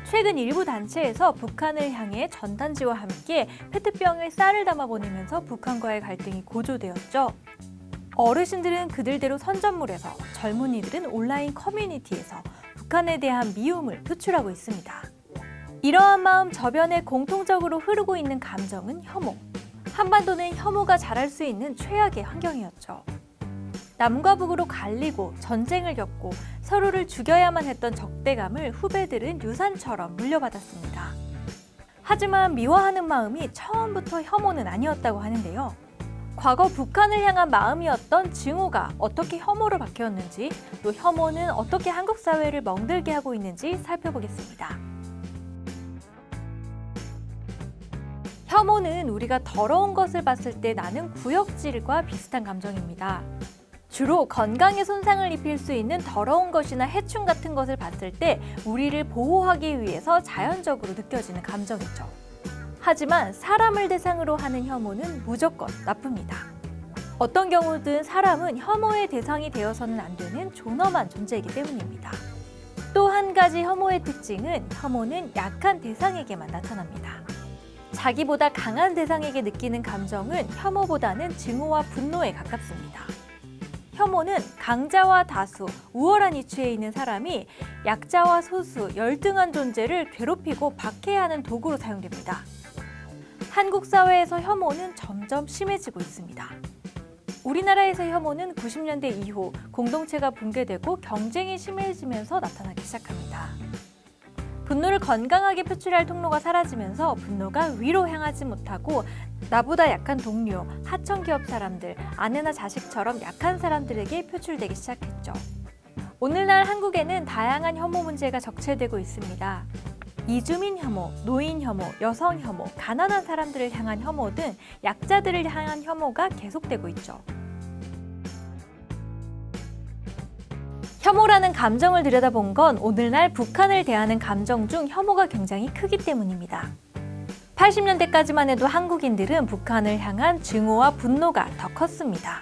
최근 일부 단체에서 북한을 향해 전단지와 함께 페트병에 쌀을 담아 보내면서 북한과의 갈등이 고조되었죠. 어르신들은 그들대로 선전물에서, 젊은이들은 온라인 커뮤니티에서 북한에 대한 미움을 표출하고 있습니다. 이러한 마음 저변에 공통적으로 흐르고 있는 감정은 혐오. 한반도는 혐오가 자랄 수 있는 최악의 환경이었죠. 남과 북으로 갈리고 전쟁을 겪고 서로를 죽여야만 했던 적대감을 후배들은 유산처럼 물려받았습니다. 하지만 미워하는 마음이 처음부터 혐오는 아니었다고 하는데요. 과거 북한을 향한 마음이었던 증오가 어떻게 혐오로 바뀌었는지, 또 혐오는 어떻게 한국 사회를 멍들게 하고 있는지 살펴보겠습니다. 혐오는 우리가 더러운 것을 봤을 때 나는 구역질과 비슷한 감정입니다. 주로 건강에 손상을 입힐 수 있는 더러운 것이나 해충 같은 것을 봤을 때 우리를 보호하기 위해서 자연적으로 느껴지는 감정이죠. 하지만 사람을 대상으로 하는 혐오는 무조건 나쁩니다. 어떤 경우든 사람은 혐오의 대상이 되어서는 안 되는 존엄한 존재이기 때문입니다. 또 한 가지 혐오의 특징은 혐오는 약한 대상에게만 나타납니다. 자기보다 강한 대상에게 느끼는 감정은 혐오보다는 증오와 분노에 가깝습니다. 혐오는 강자와 다수, 우월한 위치에 있는 사람이 약자와 소수, 열등한 존재를 괴롭히고 박해하는 도구로 사용됩니다. 한국 사회에서 혐오는 점점 심해지고 있습니다. 우리나라에서 혐오는 90년대 이후 공동체가 붕괴되고 경쟁이 심해지면서 나타나기 시작합니다. 분노를 건강하게 표출할 통로가 사라지면서 분노가 위로 향하지 못하고 나보다 약한 동료, 하청기업 사람들, 아내나 자식처럼 약한 사람들에게 표출되기 시작했죠. 오늘날 한국에는 다양한 혐오 문제가 적체되고 있습니다. 이주민 혐오, 노인 혐오, 여성 혐오, 가난한 사람들을 향한 혐오 등 약자들을 향한 혐오가 계속되고 있죠. 혐오라는 감정을 들여다본 건 오늘날 북한을 대하는 감정 중 혐오가 굉장히 크기 때문입니다. 80년대까지만 해도 한국인들은 북한을 향한 증오와 분노가 더 컸습니다.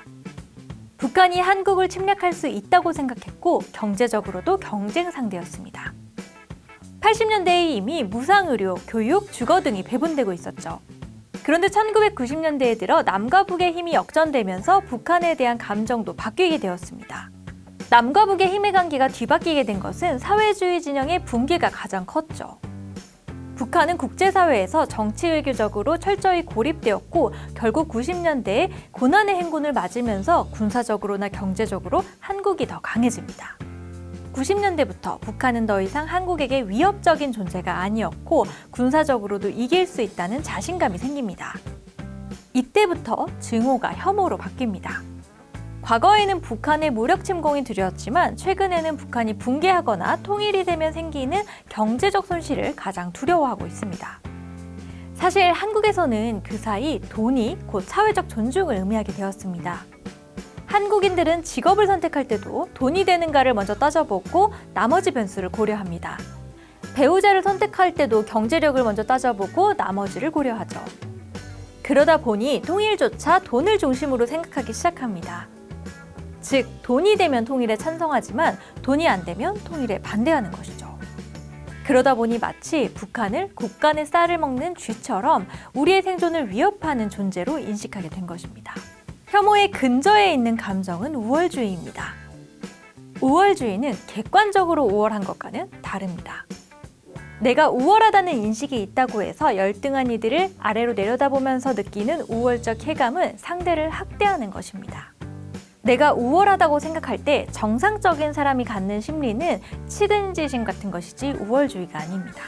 북한이 한국을 침략할 수 있다고 생각했고 경제적으로도 경쟁 상대였습니다. 80년대에 이미 무상의료, 교육, 주거 등이 배분되고 있었죠. 그런데 1990년대에 들어 남과 북의 힘이 역전되면서 북한에 대한 감정도 바뀌게 되었습니다. 남과 북의 힘의 관계가 뒤바뀌게 된 것은 사회주의 진영의 붕괴가 가장 컸죠. 북한은 국제사회에서 정치 외교적으로 철저히 고립되었고 결국 90년대에 고난의 행군을 맞으면서 군사적으로나 경제적으로 한국이 더 강해집니다. 90년대부터 북한은 더 이상 한국에게 위협적인 존재가 아니었고 군사적으로도 이길 수 있다는 자신감이 생깁니다. 이때부터 증오가 혐오로 바뀝니다. 과거에는 북한의 무력 침공이 두려웠지만 최근에는 북한이 붕괴하거나 통일이 되면 생기는 경제적 손실을 가장 두려워하고 있습니다. 사실 한국에서는 그 사이 돈이 곧 사회적 존중을 의미하게 되었습니다. 한국인들은 직업을 선택할 때도 돈이 되는가를 먼저 따져보고 나머지 변수를 고려합니다. 배우자를 선택할 때도 경제력을 먼저 따져보고 나머지를 고려하죠. 그러다 보니 통일조차 돈을 중심으로 생각하기 시작합니다. 즉, 돈이 되면 통일에 찬성하지만 돈이 안 되면 통일에 반대하는 것이죠. 그러다 보니 마치 북한을 곡간에 쌀을 먹는 쥐처럼 우리의 생존을 위협하는 존재로 인식하게 된 것입니다. 혐오의 근저에 있는 감정은 우월주의입니다. 우월주의는 객관적으로 우월한 것과는 다릅니다. 내가 우월하다는 인식이 있다고 해서 열등한 이들을 아래로 내려다보면서 느끼는 우월적 쾌감은 상대를 학대하는 것입니다. 내가 우월하다고 생각할 때 정상적인 사람이 갖는 심리는 측은지심 같은 것이지 우월주의가 아닙니다.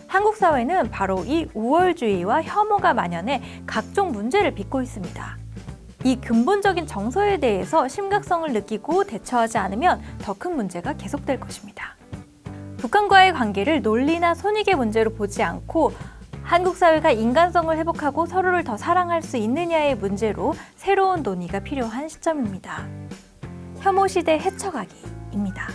한국 사회는 바로 이 우월주의와 혐오가 만연해 각종 문제를 빚고 있습니다. 이 근본적인 정서에 대해서 심각성을 느끼고 대처하지 않으면 더 큰 문제가 계속될 것입니다. 북한과의 관계를 논리나 손익의 문제로 보지 않고 한국 사회가 인간성을 회복하고 서로를 더 사랑할 수 있느냐의 문제로 새로운 논의가 필요한 시점입니다. 혐오 시대 헤쳐가기입니다.